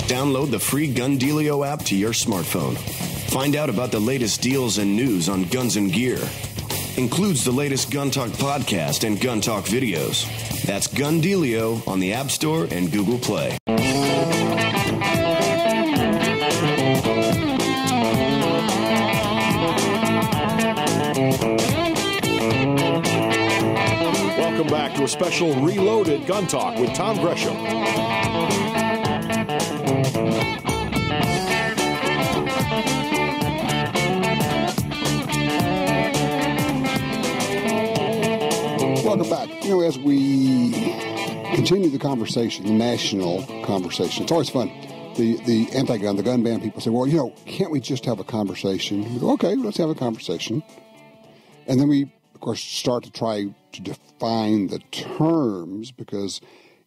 Download the free Gun Dealio app to your smartphone. Find out about the latest deals and news on guns and gear. Includes the latest Gun Talk podcast and Gun Talk videos. That's Gun Dealio on the App Store and Google Play. Welcome back to a special Reloaded Gun Talk with Tom Gresham. Welcome back. You know, as we continue the conversation, the national conversation, it's always fun. The anti-gun, the gun ban people say, well, you know, can't we just have a conversation? We go, okay, let's have a conversation. And then we, of course, start to try to define the terms, because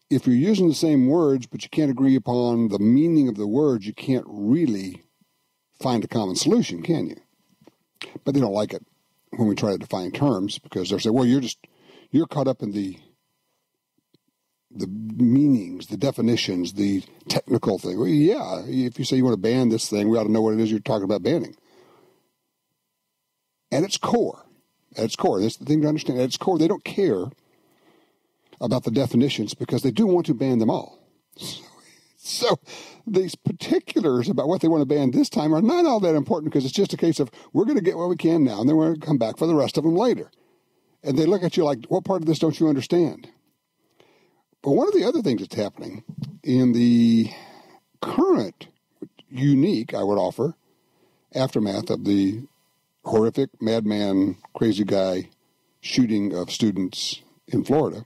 if you're using the same words but you can't agree upon the meaning of the words, you can't really find a common solution, can you? But they don't like it when we try to define terms, because they'll say, well, you're caught up in the meanings, the definitions, the technical thing. Well, yeah, if you say you want to ban this thing, we ought to know what it is you're talking about banning. At its core, that's the thing to understand, at its core, they don't care about the definitions because they do want to ban them all. So these particulars about what they want to ban this time are not all that important, because it's just a case of we're going to get what we can now and then we're going to come back for the rest of them later. And they look at you like, what part of this don't you understand? But one of the other things that's happening in the current, unique, I would offer, aftermath of the horrific madman, crazy guy shooting of students in Florida,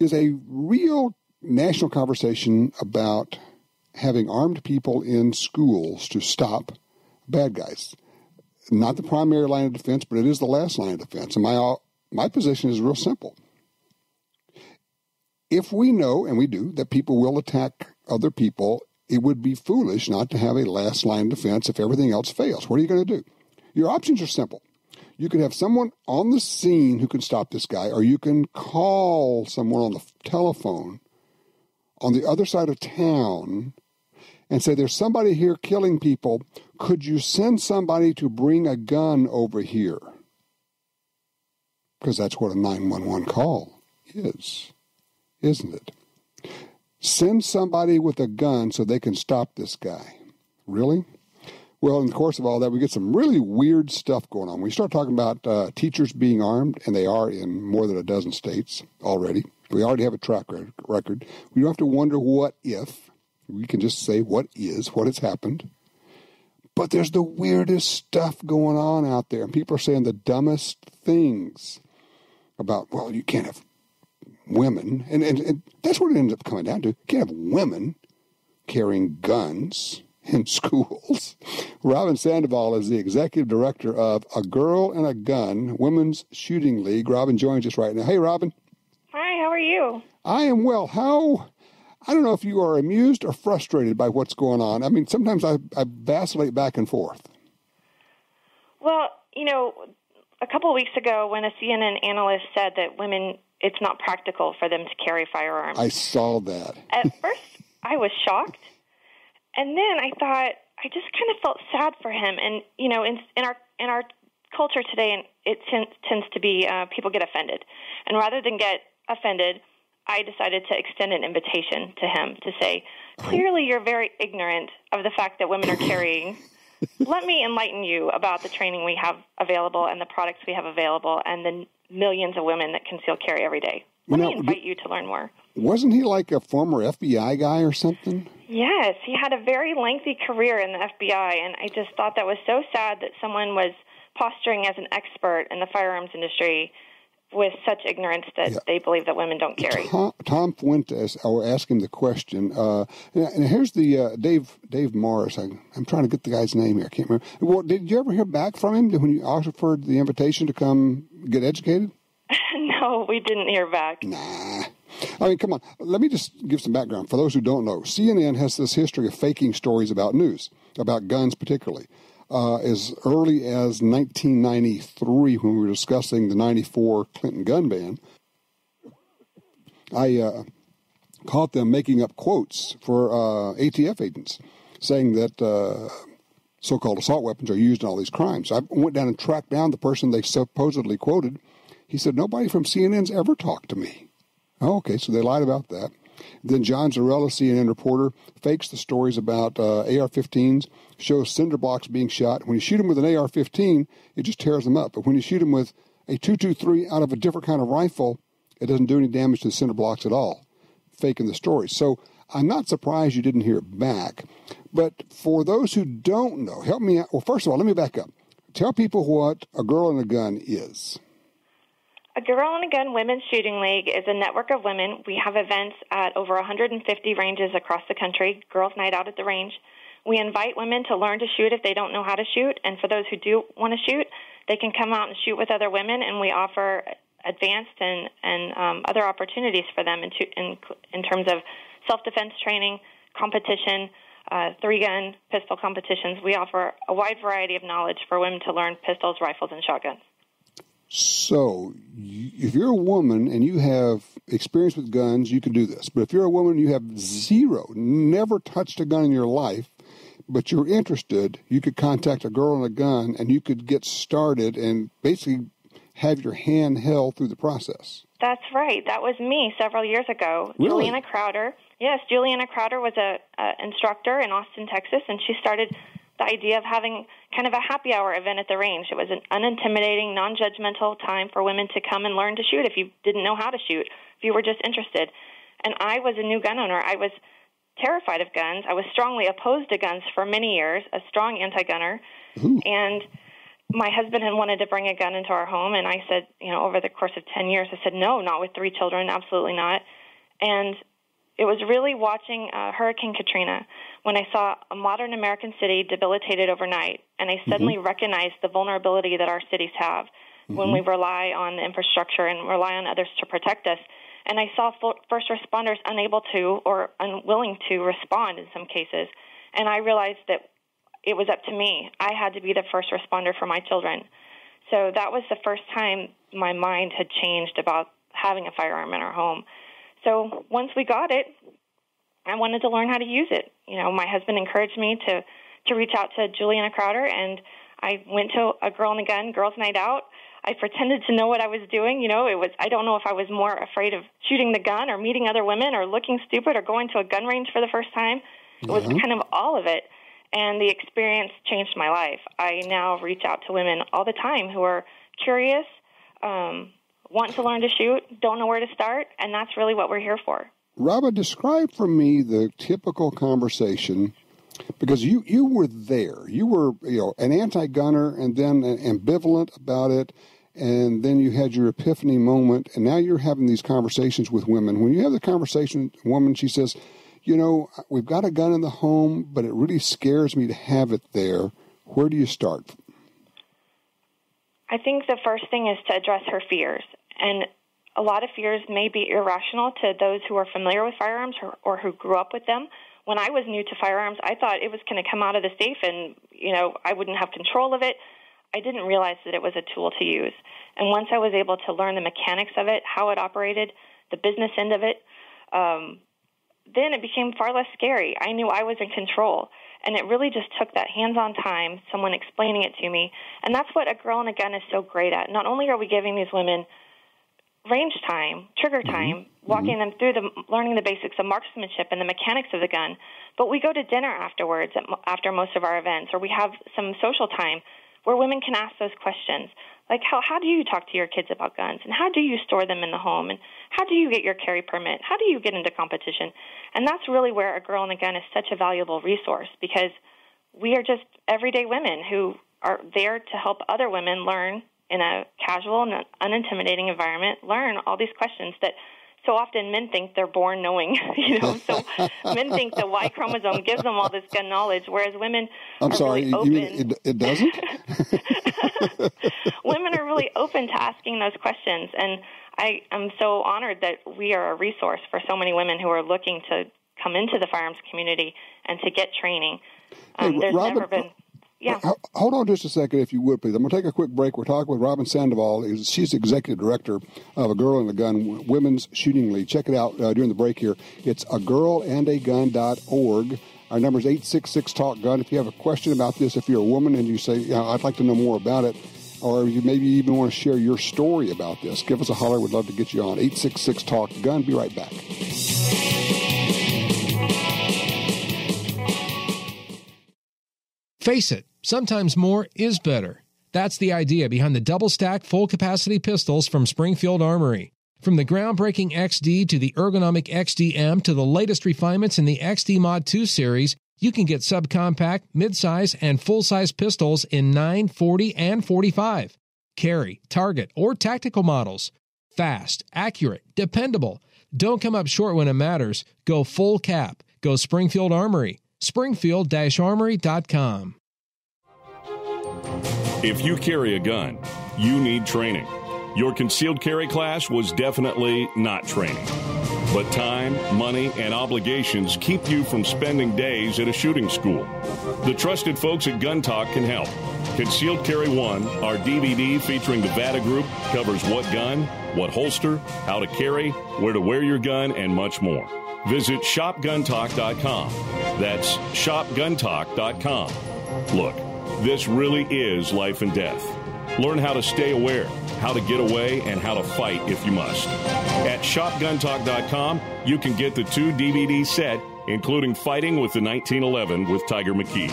is a real national conversation about having armed people in schools to stop bad guys. Not the primary line of defense, but it is the last line of defense. And my position is real simple. If we know, and we do, that people will attack other people, it would be foolish not to have a last line of defense if everything else fails. What are you going to do? Your options are simple. You can have someone on the scene who can stop this guy, or you can call someone on the telephone on the other side of town and say, there's somebody here killing people. Could you send somebody to bring a gun over here? Because that's what a 911 call is, isn't it? Send somebody with a gun so they can stop this guy. Really? Well, in the course of all that, we get some really weird stuff going on. We start talking about teachers being armed, and they are in more than a dozen states already. We already have a track record. We don't have to wonder what if. We can just say what is, what has happened. But there's the weirdest stuff going on out there. And people are saying the dumbest things about, well, you can't have women. And that's what it ends up coming down to. You can't have women carrying guns in schools. Robin Sandoval is the executive director of A Girl and a Gun Women's Shooting League. Robin joins us right now. Hey, Robin. Hi, how are you? I am well. I don't know if you are amused or frustrated by what's going on. I mean, sometimes I vacillate back and forth. Well, you know, a couple of weeks ago when a CNN analyst said that women, it's not practical for them to carry firearms. I saw that. At first, I was shocked. And then I thought, I just kind of felt sad for him. And, you know, in our culture today, and it tends to be people get offended. And rather than get offended, I decided to extend an invitation to him to say, clearly you're very ignorant of the fact that women are carrying. Let me enlighten you about the training we have available and the products we have available and the millions of women that conceal carry every day. Let me invite you to learn more. Wasn't he like a former FBI guy or something? Yes, he had a very lengthy career in the FBI, and I just thought that was so sad that someone was posturing as an expert in the firearms industry with such ignorance that they believe that women don't carry. Tom Fuentes, I will ask him the question. And here's the Dave Morris. I'm trying to get the guy's name here. I can't remember. Well, did you ever hear back from him when you offered the invitation to come get educated? No, we didn't hear back. Nah. I mean, come on. Let me just give some background. For those who don't know, CNN has this history of faking stories about news, about guns particularly. As early as 1993, when we were discussing the 94 Clinton gun ban, I caught them making up quotes for ATF agents, saying that so-called assault weapons are used in all these crimes. I went down and tracked down the person they supposedly quoted. He said, nobody from CNN's ever talked to me. Oh, okay, so they lied about that. Then John Zarella, CNN reporter, fakes the stories about AR-15s, shows cinder blocks being shot. When you shoot them with an AR-15, it just tears them up. But when you shoot them with a .223 out of a different kind of rifle, it doesn't do any damage to the cinder blocks at all. Faking the story. So I'm not surprised you didn't hear it back. But for those who don't know, help me out. Well, first of all, let me back up. Tell people what a Girl and a Gun is. A Girl and a Gun Women's Shooting League is a network of women. We have events at over 150 ranges across the country, Girls Night Out at the range. We invite women to learn to shoot if they don't know how to shoot, and for those who do want to shoot, they can come out and shoot with other women, and we offer advanced and other opportunities for them in terms of self-defense training, competition, three-gun pistol competitions. We offer a wide variety of knowledge for women to learn pistols, rifles, and shotguns. So if you're a woman and you have experience with guns, you can do this. But if you're a woman, you have zero, never touched a gun in your life, but you're interested, you could contact a Girl and a Gun, and you could get started and basically have your hand held through the process. That's right. That was me several years ago. Really? Juliana Crowder. Yes, Juliana Crowder was a instructor in Austin, Texas, and she started the idea of having kind of a happy hour event at the range. It was an unintimidating, non-judgmental time for women to come and learn to shoot if you didn't know how to shoot, if you were just interested. And I was a new gun owner. I was terrified of guns. I was strongly opposed to guns for many years, a strong anti-gunner. Ooh. And my husband had wanted to bring a gun into our home, and I said, over the course of 10 years, I said, no, not with 3 children, absolutely not. And it was really watching Hurricane Katrina when I saw a modern American city debilitated overnight, and I suddenly recognized the vulnerability that our cities have when we rely on infrastructure and rely on others to protect us. And I saw first responders unable to or unwilling to respond in some cases, and I realized that it was up to me. I had to be the first responder for my children. So that was the first time my mind had changed about having a firearm in our home. So once we got it, I wanted to learn how to use it. My husband encouraged me to reach out to Juliana Crowder, and I went to a Girl and a Gun Girls Night Out. I pretended to know what I was doing. I don't know if I was more afraid of shooting the gun or meeting other women or looking stupid or going to a gun range for the first time. It was kind of all of it. And the experience changed my life. I now reach out to women all the time who are curious, want to learn to shoot, don't know where to start, and that's really what we're here for. Robba, describe for me the typical conversation, because you were there. You were an anti-gunner and then ambivalent about it, and then you had your epiphany moment, and now you're having these conversations with women. When you have the conversation with a woman, she says, we've got a gun in the home, but it really scares me to have it there. Where do you start? I think the first thing is to address her fears. And a lot of fears may be irrational to those who are familiar with firearms or who grew up with them. When I was new to firearms, I thought it was going to come out of the safe and, I wouldn't have control of it. I didn't realize that it was a tool to use. And once I was able to learn the mechanics of it, how it operated, the business end of it, then it became far less scary. I knew I was in control. And it really just took that hands-on time, someone explaining it to me. And that's what a Girl and a Gun is so great at. Not only are we giving these women range time, trigger time, walking them through learning the basics of marksmanship and the mechanics of the gun, but we go to dinner afterwards, after most of our events, or we have some social time where women can ask those questions. Like, how do you talk to your kids about guns? And how do you store them in the home? And how do you get your carry permit? How do you get into competition? And that's really where a Girl and a Gun is such a valuable resource, because we are just everyday women who are there to help other women learn in a casual and unintimidating environment, learn all these questions that so often men think they're born knowing, so men think the Y chromosome gives them all this gun knowledge, whereas women are really open. You mean it doesn't? Women are really open to asking those questions, and I am so honored that we are a resource for so many women who are looking to come into the firearms community and to get training. There's Robin, never been... Yeah. Hold on just a second, if you would, please. I'm going to take a quick break. We're talking with Robin Sandoval. She's executive director of A Girl and a Gun Women's Shooting League. Check it out during the break here. It's agirlandagun.org. Our number is 866-TALK-GUN. If you have a question about this, if you're a woman and you say, I'd like to know more about it, or you maybe even want to share your story about this, give us a holler. We'd love to get you on. 866-TALK-GUN. Be right back. Face it, sometimes more is better. That's the idea behind the double-stack, full-capacity pistols from Springfield Armory. From the groundbreaking XD to the ergonomic XDM to the latest refinements in the XD Mod 2 series, you can get subcompact, midsize, and full-size pistols in 9, 40, and 45. Carry, target, or tactical models. Fast, accurate, dependable. Don't come up short when it matters. Go full cap. Go Springfield Armory. Springfield-Armory.com. If you carry a gun, you need training. Your concealed carry class was definitely not training. But time, money, and obligations keep you from spending days at a shooting school. The trusted folks at Gun Talk can help. Concealed Carry 1, our DVD featuring the VADA Group, covers what gun, what holster, how to carry, where to wear your gun, and much more. Visit shopguntalk.com. That's shopguntalk.com. Look, this really is life and death. Learn how to stay aware, how to get away, and how to fight if you must. At shopguntalk.com, you can get the 2 DVD set, including Fighting with the 1911 with Tiger McKee.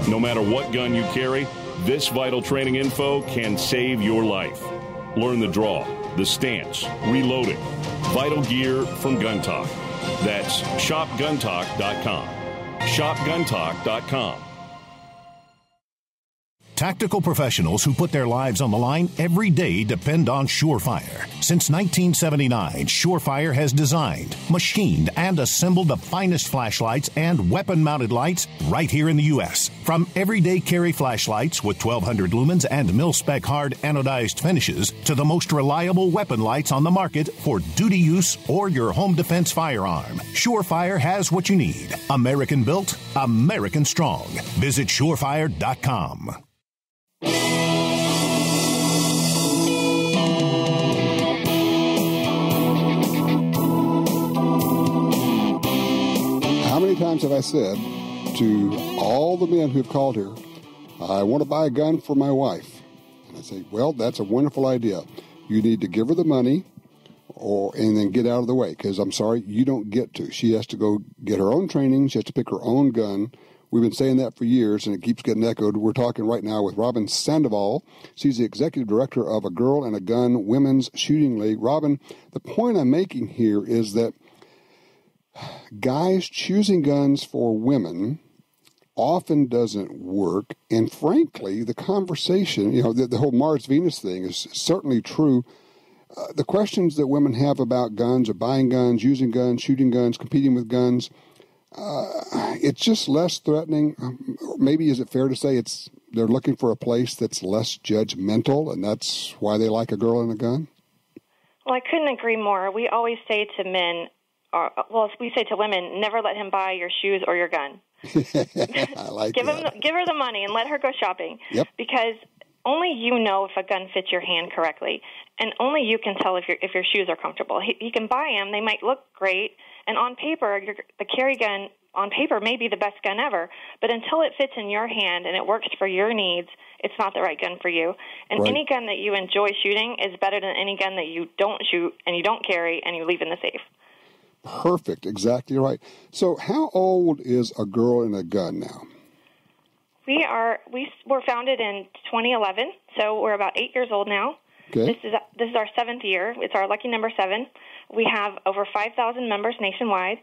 No matter what gun you carry, this vital training info can save your life. Learn the draw, the stance, reloading, vital gear from Gun Talk. That's shopguntalk.com. shopguntalk.com. Tactical professionals who put their lives on the line every day depend on Surefire. Since 1979, Surefire has designed, machined, and assembled the finest flashlights and weapon-mounted lights right here in the U.S. From everyday carry flashlights with 1,200 lumens and mil-spec hard anodized finishes to the most reliable weapon lights on the market for duty use or your home defense firearm, Surefire has what you need. American built, American strong. Visit surefire.com. How many times have I said to all the men who've called here, I want to buy a gun for my wife? And I say, well, that's a wonderful idea. You need to give her the money and then get out of the way, because I'm sorry, you don't get to. She has to go get her own training. She has to pick her own gun. We've been saying that for years, and it keeps getting echoed. We're talking right now with Robin Sandoval. She's the executive director of A Girl and a Gun Women's Shooting League. Robin, the point I'm making here is that guys choosing guns for women often doesn't work. And frankly, the conversation, the whole Mars Venus thing is certainly true. The questions that women have about guns or buying guns, using guns, shooting guns, competing with guns, it's just less threatening. Maybe is it fair to say they're looking for a place that's less judgmental, and that's why they like A Girl and a Gun? Well, I couldn't agree more. We always say to men, we say to women, never let him buy your shoes or your gun. I like give that. Give her the money and let her go shopping. Yep. Because only you know if a gun fits your hand correctly, and only you can tell if your shoes are comfortable. You can buy them; they might look great, and on paper, the carry gun on paper may be the best gun ever. But until it fits in your hand and it works for your needs, it's not the right gun for you. And Right. any gun that you enjoy shooting is better than any gun that you don't shoot and you don't carry and you leave in the safe. Perfect. Exactly right. So how old is A Girl and a Gun now? We were founded in 2011, so we're about 8 years old now. Okay. This is our 7th year. It's our lucky number 7. We have over 5,000 members nationwide.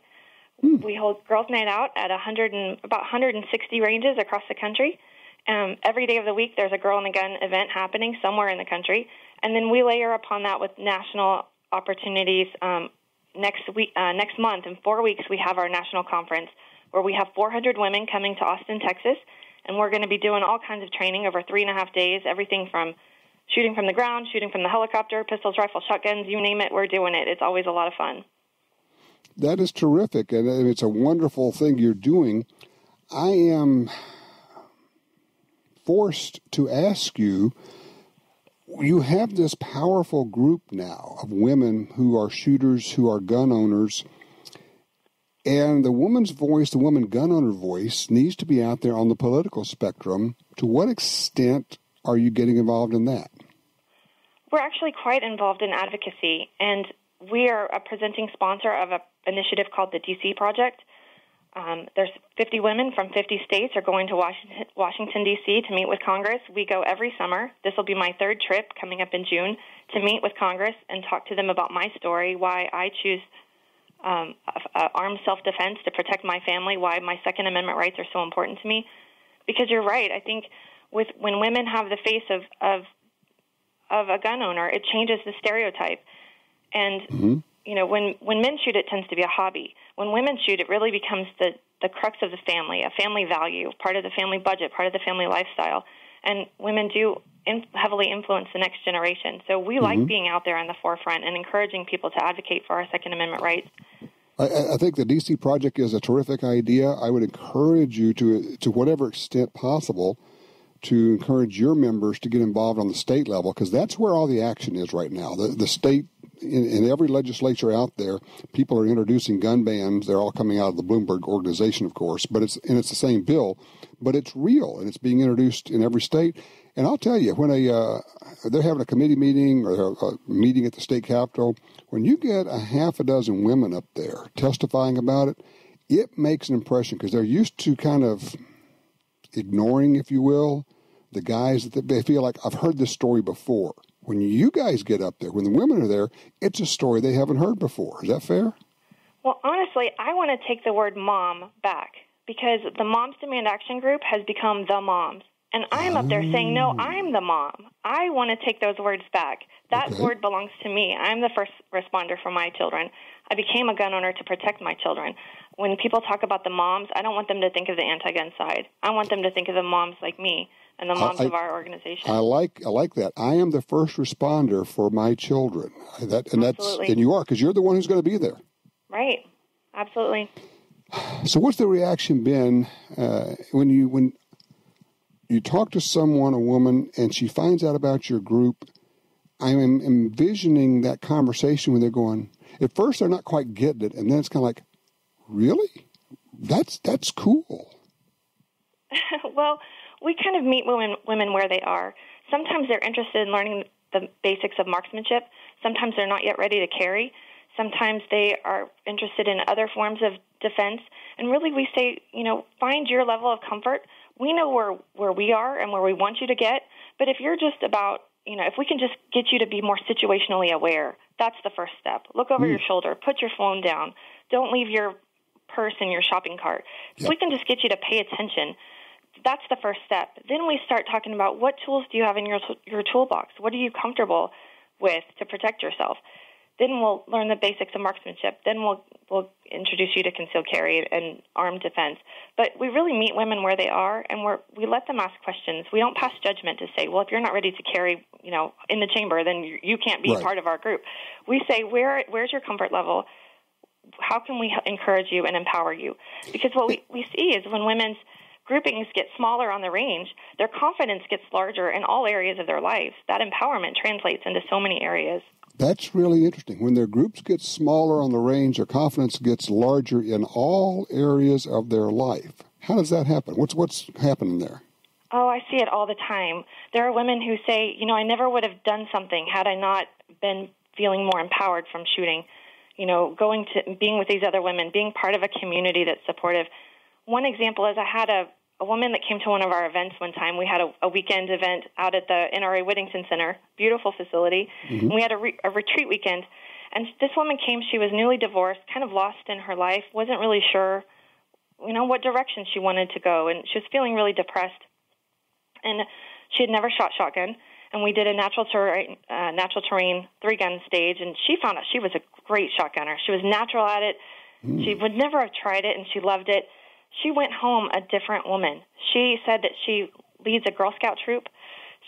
We hold Girls Night Out at about 160 ranges across the country. Every day of the week, there's a Girl and a Gun event happening somewhere in the country, and then we layer upon that with national opportunities. Next month, in 4 weeks, we have our national conference where we have 400 women coming to Austin, Texas, and we're going to be doing all kinds of training over 3.5 days, everything from shooting from the ground, shooting from the helicopter, pistols, rifles, shotguns, you name it, we're doing it. It's always a lot of fun. That is terrific, and it's a wonderful thing you're doing. I am forced to ask you, you have this powerful group now of women who are shooters, who are gun owners, and the woman's voice, the woman gun owner voice, needs to be out there on the political spectrum. To what extent are you getting involved in that? We're actually quite involved in advocacy, and we are a presenting sponsor of an initiative called the DC Project. There's 50 women from 50 states are going to Washington, D.C. to meet with Congress. We go every summer. This will be my third trip coming up in June to meet with Congress and talk to them about my story, why I choose armed self-defense to protect my family, why my Second Amendment rights are so important to me. Because you're right. I think when women have the face of a gun owner, it changes the stereotype. And you know, when men shoot, it tends to be a hobby. When women shoot, it really becomes the crux of the family, a family value, part of the family budget, part of the family lifestyle. And women do heavily influence the next generation. So we like being out there on the forefront and encouraging people to advocate for our Second Amendment rights. I think the DC Project is a terrific idea. I would encourage you to whatever extent possible to encourage your members to get involved on the state level, because that's where all the action is right now. The state, in every legislature out there, people are introducing gun bans. They're all coming out of the Bloomberg organization, of course, but it's the same bill, but it's real, and it's being introduced in every state. And I'll tell you, when they're having a committee meeting or a meeting at the state capitol, when you get a half a dozen women up there testifying about it, it makes an impression, because they're used to kind of ignoring, if you will, the guys that they feel like, I've heard this story before. When you guys get up there, when the women are there, it's a story they haven't heard before. Is that fair? Well, honestly, I want to take the word mom back, because the Moms Demand Action Group has become the moms. And I'm up there saying, no, I'm the mom. I want to take those words back. That word belongs to me. I'm the first responder for my children. I became a gun owner to protect my children. When people talk about the moms, I don't want them to think of the anti-gun side. I want them to think of the moms like me and the moms of our organization. I like that. I am the first responder for my children. And you are, because you're the one who's going to be there. Right. Absolutely. So what's the reaction been when you talk to someone, a woman, and she finds out about your group? I'm envisioning that conversation when they're going, at first they're not quite getting it, and then it's kind of like, really? That's cool. Well, we kind of meet women where they are. Sometimes they're interested in learning the basics of marksmanship. Sometimes they're not yet ready to carry. Sometimes they are interested in other forms of defense. And really we say, find your level of comfort. We know where we are and where we want you to get. But if you're just about, if we can just get you to be more situationally aware, that's the first step. Look over your shoulder. Put your phone down. Don't leave your purse in your shopping cart. If we can just get you to pay attention, that's the first step. Then we start talking about, what tools do you have in your toolbox? What are you comfortable with to protect yourself? Then we'll learn the basics of marksmanship. Then we'll introduce you to concealed carry and armed defense. But we really meet women where they are, and we let them ask questions. We don't pass judgment to say, well, if you're not ready to carry, in the chamber, then you can't be part of our group. We say, where's your comfort level? How can we encourage you and empower you? Because what we see is when women's groupings get smaller on the range, their confidence gets larger in all areas of their lives. That empowerment translates into so many areas. That's really interesting. When their groups get smaller on the range, their confidence gets larger in all areas of their life. How does that happen? What's happening there? Oh, I see it all the time. There are women who say, I never would have done something had I not been feeling more empowered from shooting. Going to being with these other women, being part of a community that's supportive. One example is I had a woman that came to one of our events one time. We had a weekend event out at the NRA Whittington Center, beautiful facility. And we had a retreat weekend. And this woman came, she was newly divorced, kind of lost in her life, wasn't really sure, what direction she wanted to go. And she was feeling really depressed. And she had never shot shotgun. And we did a natural terrain 3-gun stage. And she found out she was a great shotgunner. She was natural at it. She would never have tried it, and she loved it. She went home a different woman. She said that she leads a Girl Scout troop.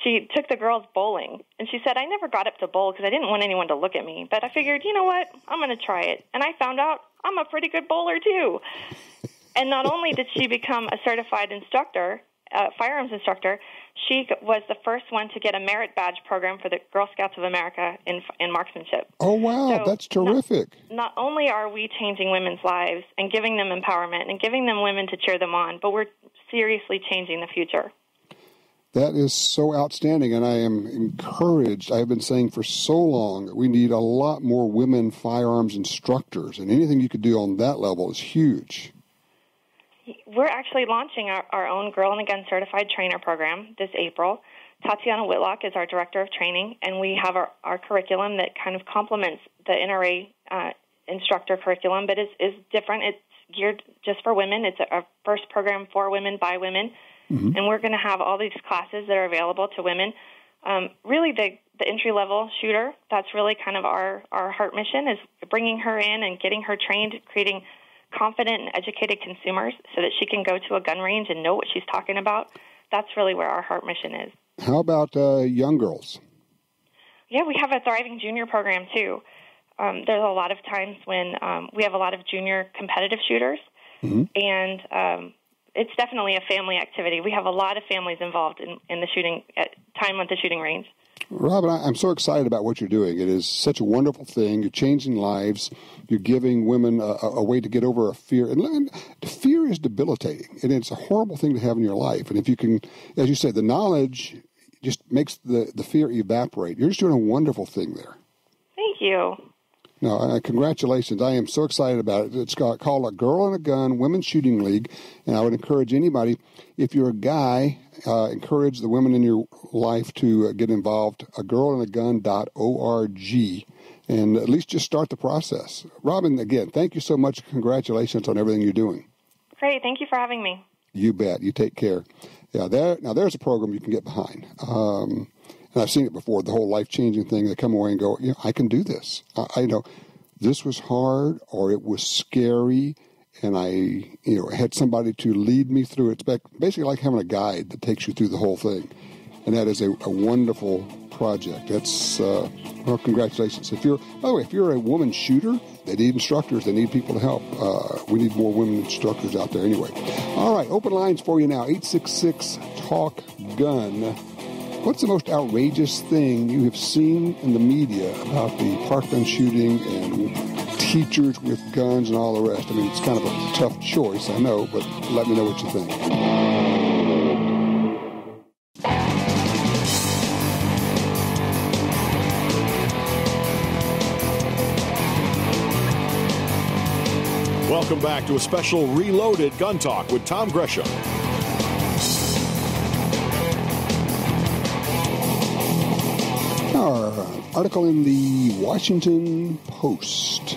She took the girls bowling, and she said, I never got up to bowl because I didn't want anyone to look at me. But I figured, you know what, I'm going to try it. And I found out I'm a pretty good bowler, too. And not only did she become a certified instructor, firearms instructor, She was the first one to get a merit badge program for the Girl Scouts of America in marksmanship. Oh, wow, So that's terrific. Not only are we changing women's lives and giving them empowerment and giving them women to cheer them on, but we're seriously changing the future. That is so outstanding, and I am encouraged. I have been saying for so long that we need a lot more women firearms instructors, and anything you could do on that level is huge. We're actually launching our own Girl in a Gun Certified Trainer program this April. Tatiana Whitlock is our Director of Training, and we have our curriculum that kind of complements the NRA instructor curriculum, but is different. It's geared just for women. It's a first program for women by women. Mm-hmm. And we're going to have all these classes that are available to women. Really, the entry-level shooter, that's really kind of our heart mission, is bringing her in and getting her trained, creating confident and educated consumers so that she can go to a gun range and know what she's talking about. That's really where our heart mission is. How about young girls? Yeah, we have a thriving junior program, too. There's a lot of times when we have a lot of junior competitive shooters, mm-hmm. and it's definitely a family activity. We have a lot of families involved in the shooting time at the shooting range. Robin, I'm so excited about what you're doing. It is such a wonderful thing. You're changing lives. You're giving women a way to get over a fear. And fear is debilitating, and it's a horrible thing to have in your life. And if you can, as you said, the knowledge just makes the fear evaporate. You're just doing a wonderful thing there. Thank you. No, congratulations. I am so excited about it. It's called A Girl and a Gun Women's Shooting League, and I would encourage anybody, if you're a guy, encourage the women in your life to get involved, agirlandagun.org, and at least just start the process. Robin, again, thank you so much. Congratulations on everything you're doing. Great. Thank you for having me. You bet. You take care. Yeah, there's a program you can get behind. And I've seen it before, the whole life-changing thing. They come away and go, I can do this. I know this was hard or it was scary, and I had somebody to lead me through it. It's basically like having a guide that takes you through the whole thing. And that is a wonderful project. That's, well, congratulations. By the way, if you're a woman shooter, they need instructors. They need people to help. We need more women instructors out there anyway. All right, open lines for you now, 866-TALK-GUN. What's the most outrageous thing you have seen in the media about the park gun shooting and teachers with guns and all the rest? I mean, it's kind of a tough choice, I know, but let me know what you think. Welcome back to a special Reloaded Gun Talk with Tom Gresham. Our article in the Washington Post.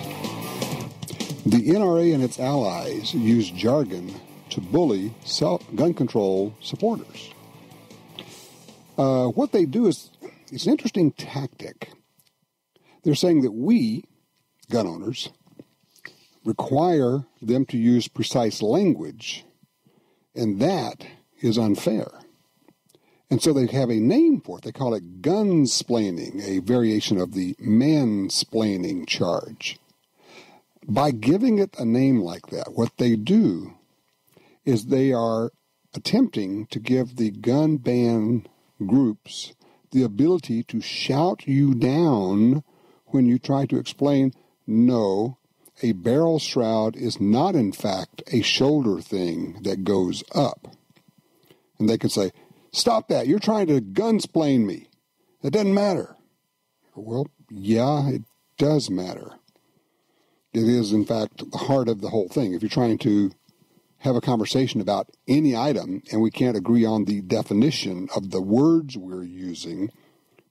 The NRA and its allies use jargon to bully gun control supporters. What they do is, it's an interesting tactic. They're saying that we, gun owners, require them to use precise language, and that is unfair. And so they have a name for it. They call it gun-splaining, a variation of the mansplaining charge. By giving it a name like that, what they do is they are attempting to give the gun ban groups the ability to shout you down when you try to explain, no, a barrel shroud is not, in fact, a shoulder thing that goes up. And they can say, stop that. You're trying to gunsplain me. It doesn't matter. Well, yeah, it does matter. It is, in fact, the heart of the whole thing. If you're trying to have a conversation about any item and we can't agree on the definition of the words we're using,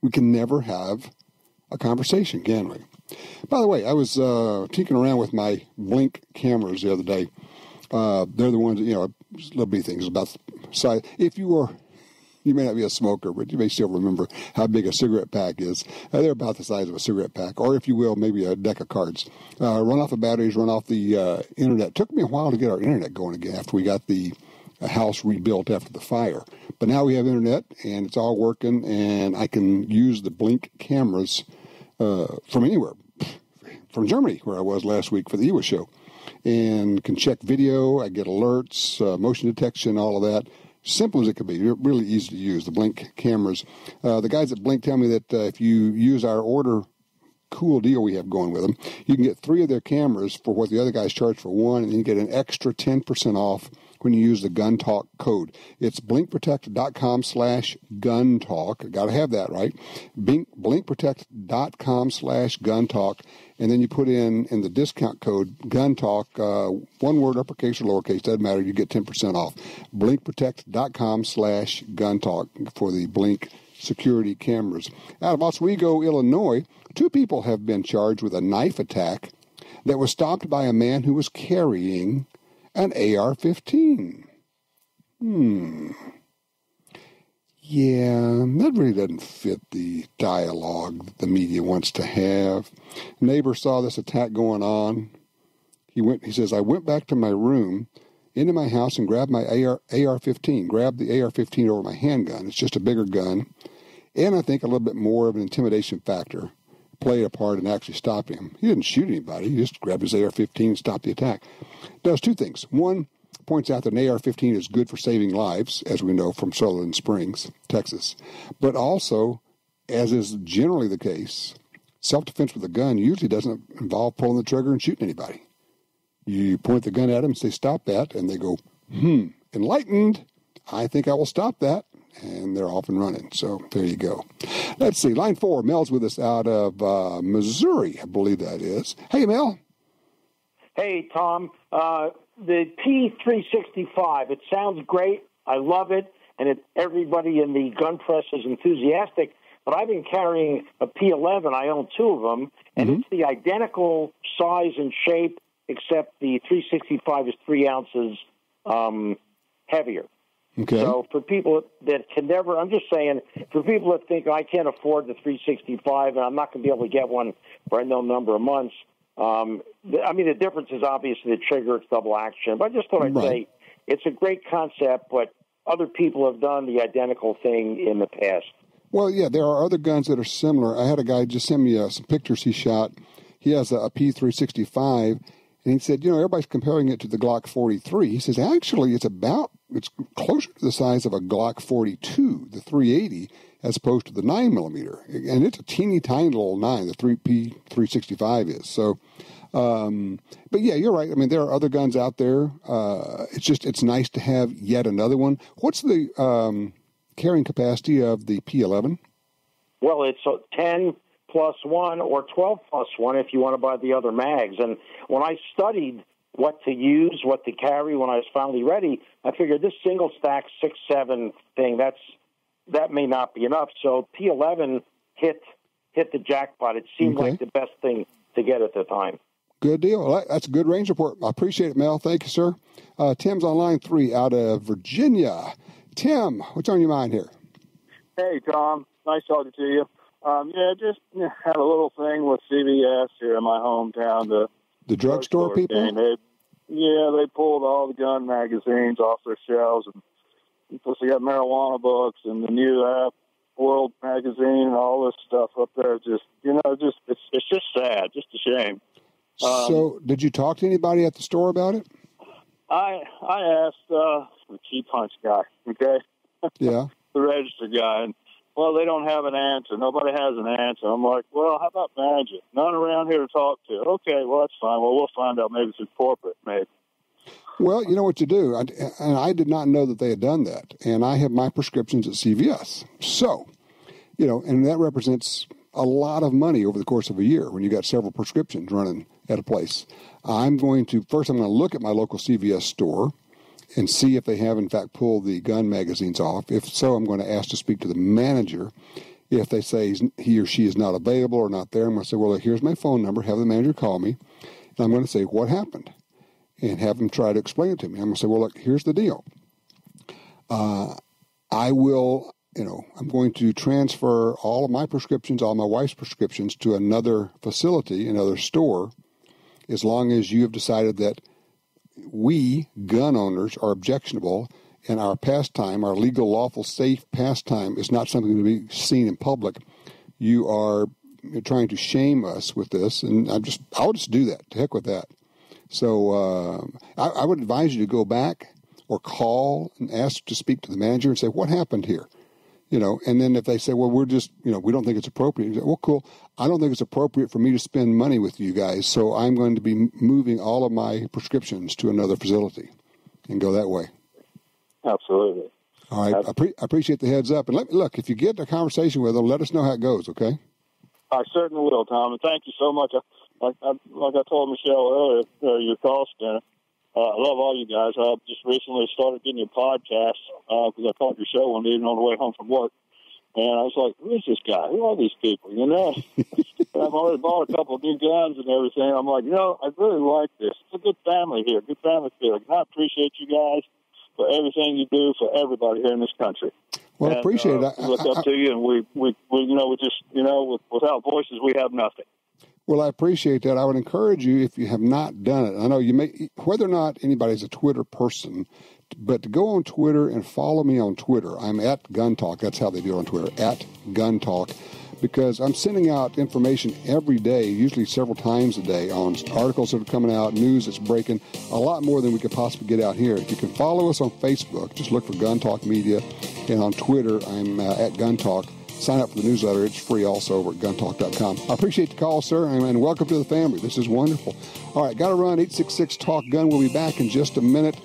we can never have a conversation, can we? By the way, I was tinkering around with my Blink cameras the other day. They're the ones, little bitty things about the size. If you are... You may not be a smoker, but you may still remember how big a cigarette pack is. They're about the size of a cigarette pack, or if you will, maybe a deck of cards. Run off the batteries, run off the internet. It took me a while to get our internet going again after we got the house rebuilt after the fire. But now we have internet, and it's all working, and I can use the Blink cameras from anywhere. From Germany, where I was last week for the EWA show. And can check video, I get alerts, motion detection, all of that. simple as it could be. Really easy to use, the Blink cameras. The guys at Blink tell me that if you use our order cool deal we have going with them, you can get 3 of their cameras for what the other guys charge for 1, and then you get an extra 10% off when you use the Gun Talk code. It's blinkprotect.com/gun talk. Got to have that, right? Blinkprotect.com/gun talk, and then you put in the discount code Gun Talk, one word, uppercase or lowercase, doesn't matter. You get 10% off. Blinkprotect.com/gun talk for the Blink security cameras. Out of Oswego, Illinois, 2 people have been charged with a knife attack that was stopped by a man who was carrying an AR-15. Yeah, that really doesn't fit the dialogue that the media wants to have. Neighbor saw this attack going on. He says, I went back to my room, into my house, and grabbed my AR-15, grabbed the AR-15 over my handgun. It's just a bigger gun. And I think a little bit more of an intimidation factor played a part in actually stopping him. He didn't shoot anybody. He just grabbed his AR-15 and stopped the attack. Does 2 things. One, points out that an AR-15 is good for saving lives, as we know from Sutherland Springs, Texas. But also, as is generally the case, self-defense with a gun usually doesn't involve pulling the trigger and shooting anybody. You point the gun at them and say, stop that, and they go, enlightened. I think I will stop that. And they're off and running. So there you go. Let's see. Line 4, Mel's with us out of Missouri, I believe that is. Hey, Mel. Hey, Tom. The P365, it sounds great. I love it. And everybody in the gun press is enthusiastic. But I've been carrying a P11. I own 2 of them. And it's the identical size and shape, except the 365 is 3 ounces heavier. Okay. So for people that can never, I'm just saying, for people that think I can't afford the 365 and I'm not going to be able to get one for a known number of months, the difference is obviously the trigger, it's double action. But I just thought I'd say it's a great concept, but other people have done the identical thing in the past. Well, yeah, there are other guns that are similar. I had a guy just send me some pictures he shot. He has a P365. And he said, everybody's comparing it to the Glock 43. He says, actually, it's closer to the size of a Glock 42, the 380, as opposed to the 9mm. And it's a teeny tiny little 9, the P365 is. So, but yeah, you're right. I mean, there are other guns out there. It's nice to have yet another one. What's the carrying capacity of the P11? Well, it's 10 plus 1 or 12 plus 1 if you want to buy the other mags. And when I studied what to use, what to carry when I was finally ready, I figured this single stack 6.7 thing, that may not be enough. So P11 hit the jackpot. It seemed like the best thing to get at the time. Good deal. That's a good range report. I appreciate it, Mel. Thank you, sir. Tim's on line 3 out of Virginia. Tim, what's on your mind here? Hey, Tom. Nice talking to you. Just had a little thing with CVS here in my hometown. The drugstore people? They pulled all the gun magazines off their shelves. And plus, they got marijuana books and the new World magazine and all this stuff up there. It's just sad. Just a shame. So, did you talk to anybody at the store about it? I asked the key punch guy, okay? Yeah. The register guy. And, well, they don't have an answer. Nobody has an answer. I'm like, well, how about manager? None around here to talk to. Okay, well, that's fine. Well, we'll find out maybe through corporate, maybe. Well, you know what you do. I did not know that they had done that. And I have my prescriptions at CVS. So, and that represents a lot of money over the course of a year when you got several prescriptions running at a place. I'm going to look at my local CVS store and see if they have, in fact, pulled the gun magazines off. If so, I'm going to ask to speak to the manager. If they say he or she is not available or not there, I'm going to say, well, here's my phone number. Have the manager call me. And I'm going to say, what happened? And have them try to explain it to me. I'm going to say, well, look, here's the deal. I'm going to transfer all of my prescriptions, all my wife's prescriptions to another facility, another store, as long as you have decided that we, gun owners, are objectionable and our pastime, our legal, lawful, safe pastime is not something to be seen in public. You are trying to shame us with this, and I'll just do that. To heck with that. So I would advise you to go back, or call and ask to speak to the manager and say, what happened here? And then if they say, well, we're just, we don't think it's appropriate. You say, well, cool. I don't think it's appropriate for me to spend money with you guys, so I'm going to be moving all of my prescriptions to another facility and go that way. Absolutely. All right. I appreciate the heads up. And look, if you get a conversation with them, let us know how it goes, okay? I certainly will, Tom, and thank you so much. Like I told Michelle earlier, your call center, I love all you guys. I just recently started getting your podcast because I caught your show one evening on the way home from work. And I was like, who is this guy? Who are these people, I've already bought a couple of new guns and everything. I'm like, I really like this. It's a good family here, good family feeling. And I appreciate you guys for everything you do for everybody here in this country. Well, I appreciate it. We look up to you, and we just, without voices, we have nothing. Well, I appreciate that. I would encourage you, if you have not done it, I know you may, whether or not anybody's a Twitter person, but to go on Twitter and follow me on Twitter. I'm at Gun Talk. That's how they do it on Twitter, at Gun Talk, because I'm sending out information every day, usually several times a day, on articles that are coming out, news that's breaking, a lot more than we could possibly get out here. If you can follow us on Facebook, just look for Gun Talk Media, and on Twitter, I'm at Gun Talk. Sign up for the newsletter. It's free also over at guntalk.com. I appreciate the call, sir, and welcome to the family. This is wonderful. All right, got to run. 866-TALK-GUN. We'll be back in just a minute.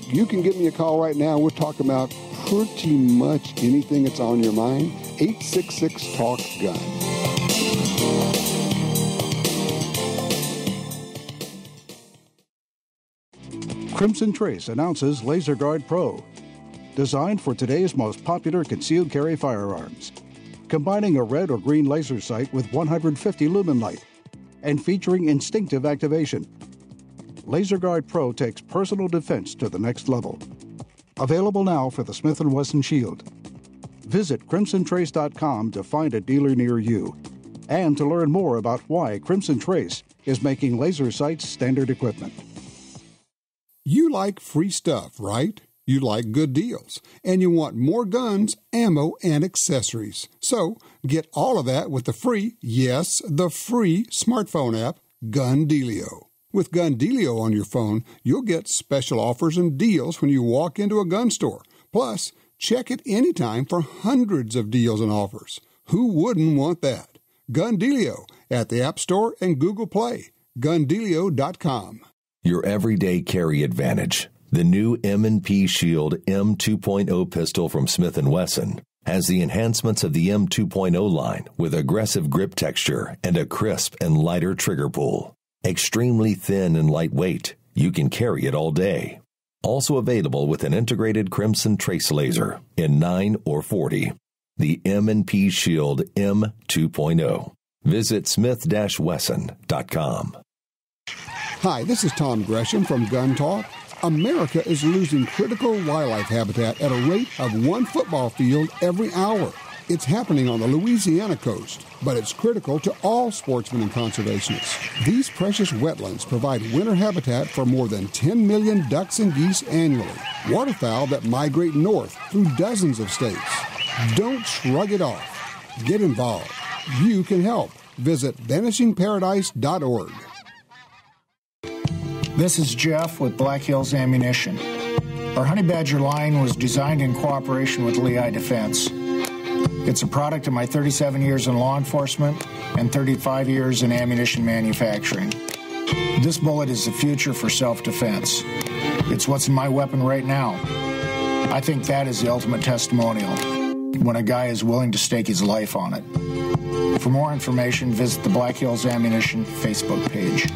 You can give me a call right now. We'll talk about pretty much anything that's on your mind. 866-TALK-GUN. Crimson Trace announces Laser Guard Pro, designed for today's most popular concealed carry firearms. Combining a red or green laser sight with 150 lumen light and featuring instinctive activation. Laser Guard Pro takes personal defense to the next level. Available now for the Smith & Wesson Shield. Visit crimsontrace.com to find a dealer near you and to learn more about why Crimson Trace is making laser sights standard equipment. You like free stuff, right? You like good deals, and you want more guns, ammo, and accessories. So get all of that with the free smartphone app, Gun Dealio. With Gun Dealio on your phone, you'll get special offers and deals when you walk into a gun store. Plus, check it anytime for hundreds of deals and offers. Who wouldn't want that? Gun Dealio at the App Store and Google Play. GunDealio.com. Your everyday carry advantage. The new M&P Shield M2.0 pistol from Smith & Wesson has the enhancements of the M2.0 line with aggressive grip texture and a crisp and lighter trigger pull. Extremely thin and lightweight, you can carry it all day. Also available with an integrated Crimson Trace laser in 9 or 40. The M&P Shield M2.0. Visit smith-wesson.com. Hi, this is Tom Gresham from Gun Talk. America is losing critical wildlife habitat at a rate of 1 football field every hour. It's happening on the Louisiana coast, but it's critical to all sportsmen and conservationists. These precious wetlands provide winter habitat for more than 10 million ducks and geese annually, waterfowl that migrate north through dozens of states. Don't shrug it off. Get involved. You can help. Visit vanishingparadise.org. This is Jeff with Black Hills Ammunition. Our Honey Badger line was designed in cooperation with Lehigh Defense. It's a product of my 37 years in law enforcement and 35 years in ammunition manufacturing. This bullet is the future for self-defense. It's what's in my weapon right now. I think that is the ultimate testimonial, when a guy is willing to stake his life on it. For more information, visit the Black Hills Ammunition Facebook page.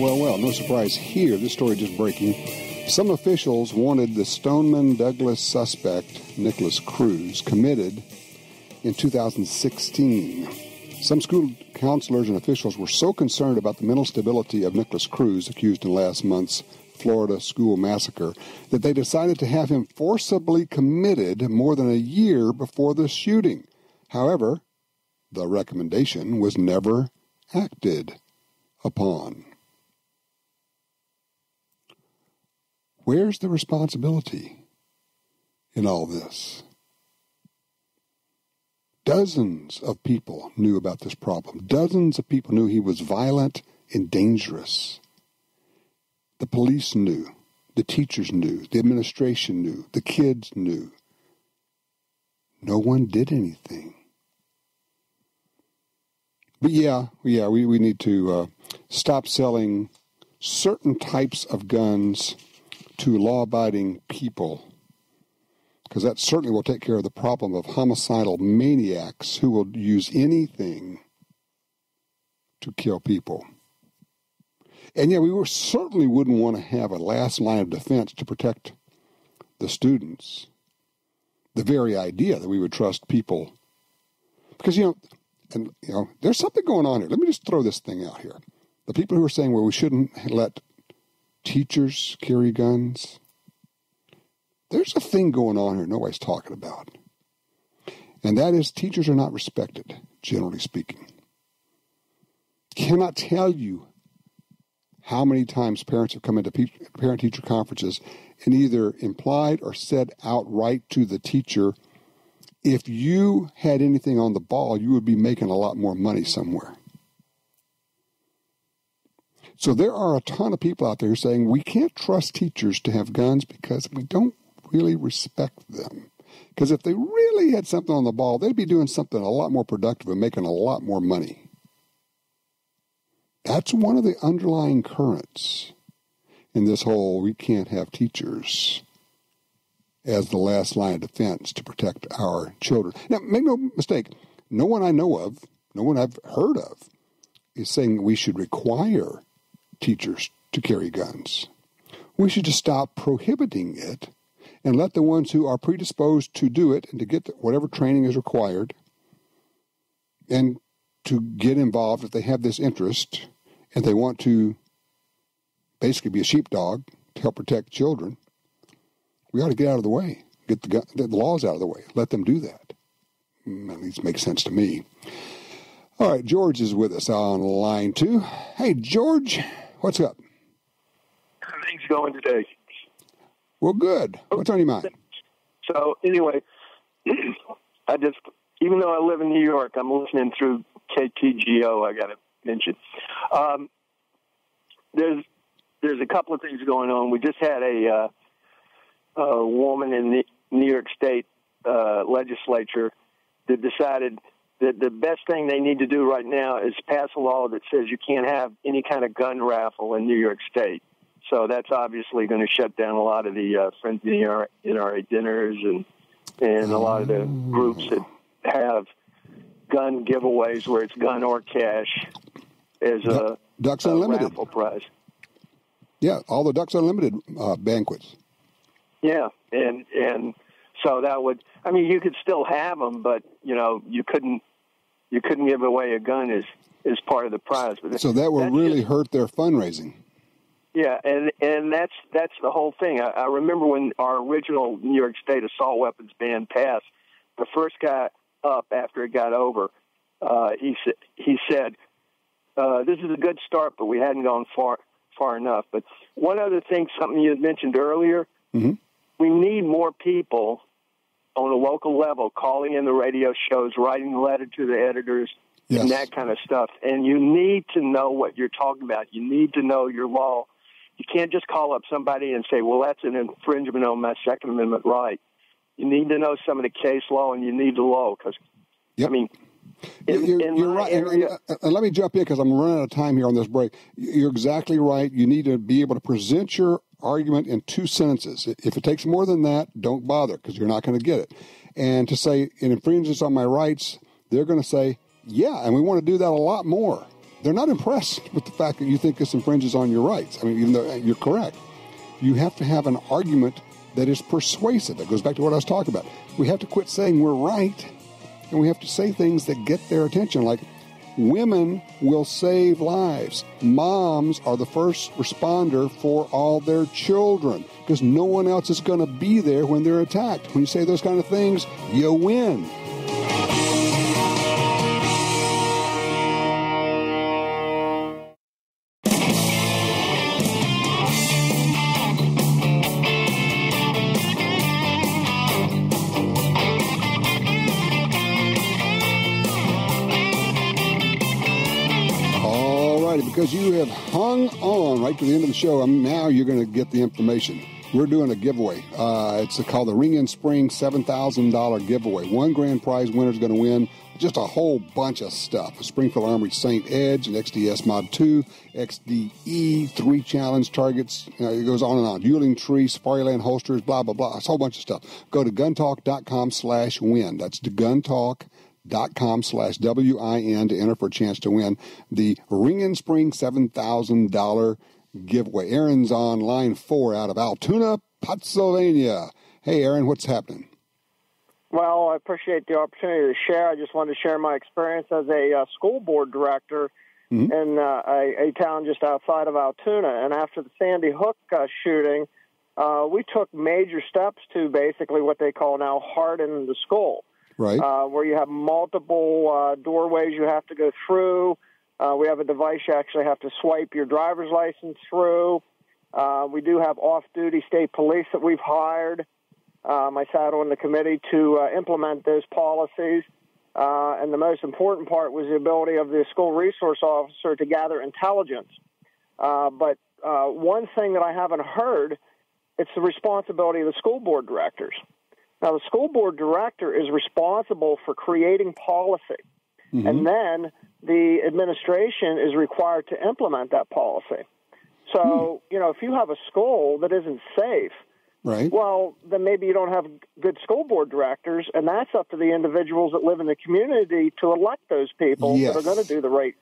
Well, no surprise here. This story just breaking. Some officials wanted the Stoneman Douglas suspect, Nicholas Cruz, committed in 2016. Some school counselors and officials were so concerned about the mental stability of Nicholas Cruz, accused in last month's Florida school massacre, that they decided to have him forcibly committed more than a year before the shooting. However, the recommendation was never acted upon. Where's the responsibility in all this? Dozens of people knew about this problem. Dozens of people knew he was violent and dangerous. The police knew. The teachers knew. The administration knew. The kids knew. No one did anything. But we need to stop selling certain types of guns to law-abiding people, because that certainly will take care of the problem of homicidal maniacs who will use anything to kill people. And we certainly wouldn't want to have a last line of defense to protect the students. The very idea that we would trust people, because there's something going on here. Let me just throw this thing out here. The people who are saying, well, we shouldn't let teachers carry guns. There's a thing going on here nobody's talking about. And that is, teachers are not respected, generally speaking. Cannot tell you how many times parents have come into parent-teacher conferences and either implied or said outright to the teacher, if you had anything on the ball, you would be making a lot more money somewhere. So there are a ton of people out there saying we can't trust teachers to have guns because we don't really respect them. Because if they really had something on the ball, they'd be doing something a lot more productive and making a lot more money. That's one of the underlying currents in this whole we can't have teachers as the last line of defense to protect our children. Now, make no mistake, no one I know of, no one I've heard of, is saying we should require teachers to carry guns. We should just stop prohibiting it and let the ones who are predisposed to do it and to get whatever training is required and to get involved if they have this interest and they want to basically be a sheepdog to help protect children. We ought to get out of the way, get the laws out of the way, let them do that. At least makes sense to me. All right, George is with us on line 2. Hey, George, what's up? Things going today? Well, good. What's on your mind? So, anyway, even though I live in New York, I'm listening through KTGO, I got to mention. There's a couple of things going on. We just had a woman in the New York State legislature that decided that the best thing they need to do right now is pass a law that says you can't have any kind of gun raffle in New York State. So that's obviously going to shut down a lot of the Friends of the NRA dinners and a lot of the groups that have gun giveaways where it's gun or cash as a Ducks Unlimited raffle prize. Yeah, all the Ducks Unlimited banquets. Yeah, and so that would, I mean, you could still have them, but you couldn't give away a gun as part of the prize. But so that will really hurt their fundraising. Yeah, and that's the whole thing. I remember when our original New York State assault weapons ban passed, the first guy up after it got over, he said, "This is a good start, but we hadn't gone far enough." But one other thing, something you had mentioned earlier, we need more people on a local level calling in the radio shows, writing a letter to the editors, and that kind of stuff. And you need to know what you're talking about. You need to know your law. You can't just call up somebody and say, well, that's an infringement on my Second Amendment right. You need to know some of the case law, and you need the law. Because, I mean, you're right. And let me jump in because I'm running out of time here on this break. You're exactly right. You need to be able to present your argument in 2 sentences. If it takes more than that, don't bother because you're not going to get it. And to say it infringes on my rights, they're going to say, yeah, and we want to do that a lot more. They're not impressed with the fact that you think this infringes on your rights. I mean, even though you're correct, you have to have an argument that is persuasive. That goes back to what I was talking about. We have to quit saying we're right, and we have to say things that get their attention, like women will save lives. Moms are the first responder for all their children because no one else is going to be there when they're attacked. When you say those kind of things, you win. righty, because you have hung on right to the end of the show, now you're going to get the information. We're doing a giveaway. It's called the Ring and Spring $7,000 giveaway. One grand prize winner is going to win just a whole bunch of stuff. A Springfield Armory Saint Edge, an XDS Mod 2, XDE, 3 challenge targets. It goes on and on. Dueling Tree, Safariland holsters, blah, blah, blah. It's a whole bunch of stuff. Go to guntalk.com/win. That's guntalk.com/WIN to enter for a chance to win the Ring and Spring $7,000 giveaway. Aaron's on line 4 out of Altoona, Pennsylvania. Hey, Aaron, what's happening? Well, I appreciate the opportunity to share. I just wanted to share my experience as a school board director in a town just outside of Altoona. And after the Sandy Hook shooting, we took major steps to basically what they call now harden the school, right? Where you have multiple doorways you have to go through. We have a device you actually have to swipe your driver's license through. We do have off-duty state police that we've hired. I sat on the committee to implement those policies. And the most important part was the ability of the school resource officer to gather intelligence. But one thing that I haven't heard, it's the responsibility of the school board directors. Now, the school board director is responsible for creating policy. Mm-hmm. And then the administration is required to implement that policy. So, if you have a school that isn't safe, right. Well, then maybe you don't have good school board directors, and that's up to the individuals that live in the community to elect those people that are going to do the right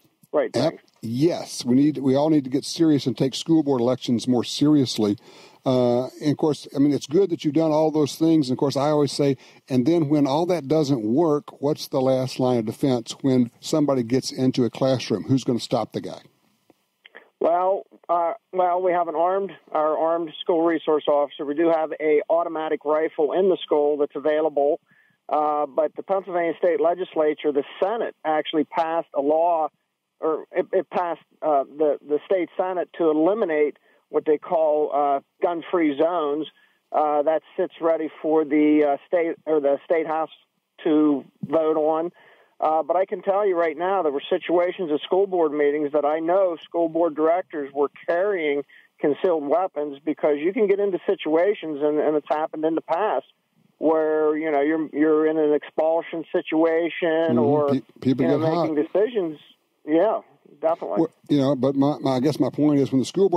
thing. Yes, we all need to get serious and take school board elections more seriously. And of course, it's good that you've done all those things. And of course, I always say, and then when all that doesn't work, what's the last line of defense when somebody gets into a classroom? Who's going to stop the guy? Well, we have our armed school resource officer. We do have a automatic rifle in the school that's available. But the Pennsylvania State Legislature, the Senate, actually passed a law, or it passed the state Senate to eliminate what they call gun-free zones. That sits ready for the state house to vote on. But I can tell you right now, there were situations at school board meetings that I know school board directors were carrying concealed weapons, because you can get into situations, and it's happened in the past, where you're in an expulsion situation, or people get making decisions. Yeah, definitely. Well, but I guess my point is, when the school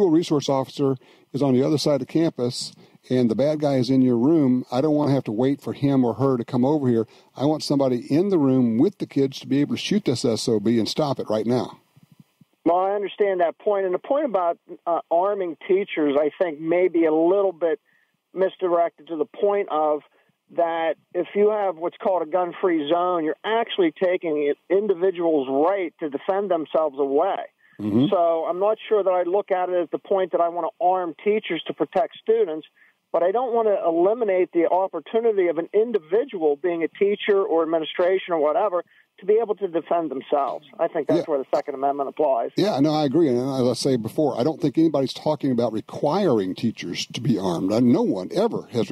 resource officer is on the other side of campus and the bad guy is in your room, I don't want to have to wait for him or her to come over here. I want somebody in the room with the kids to be able to shoot this SOB and stop it right now. Well, I understand that point. And the point about arming teachers, I think, may be a little bit misdirected, to the point of that if you have what's called a gun-free zone, you're actually taking an individual's right to defend themselves away. Mm-hmm. So I'm not sure that I look at it as the point that I want to arm teachers to protect students, but I don't want to eliminate the opportunity of an individual, being a teacher or administration or whatever, to be able to defend themselves. I think that's where the Second Amendment applies. Yeah, no, I agree. And as I say before, I don't think anybody's talking about requiring teachers to be armed. No one ever has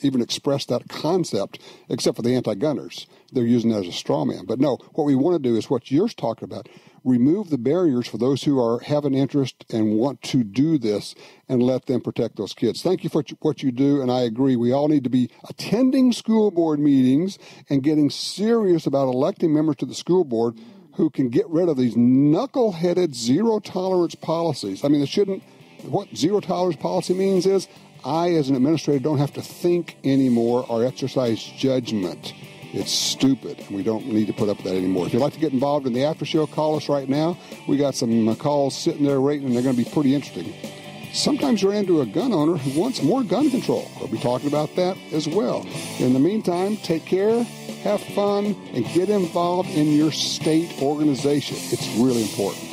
even expressed that concept, except for the anti-gunners. They're using that as a straw man. But no, what we want to do is what you're talking about. Remove the barriers for those who have an interest and want to do this, and let them protect those kids. Thank you for what you do, and I agree. We all need to be attending school board meetings and getting serious about electing members to the school board who can get rid of these knuckle-headed zero-tolerance policies. What zero-tolerance policy means is I, as an administrator, don't have to think anymore or exercise judgment. It's stupid, and we don't need to put up with that anymore. If you'd like to get involved in the after show, call us right now. We got some calls sitting there waiting, and they're going to be pretty interesting. Sometimes you're into a gun owner who wants more gun control. We'll be talking about that as well. In the meantime, take care, have fun, and get involved in your state organization. It's really important.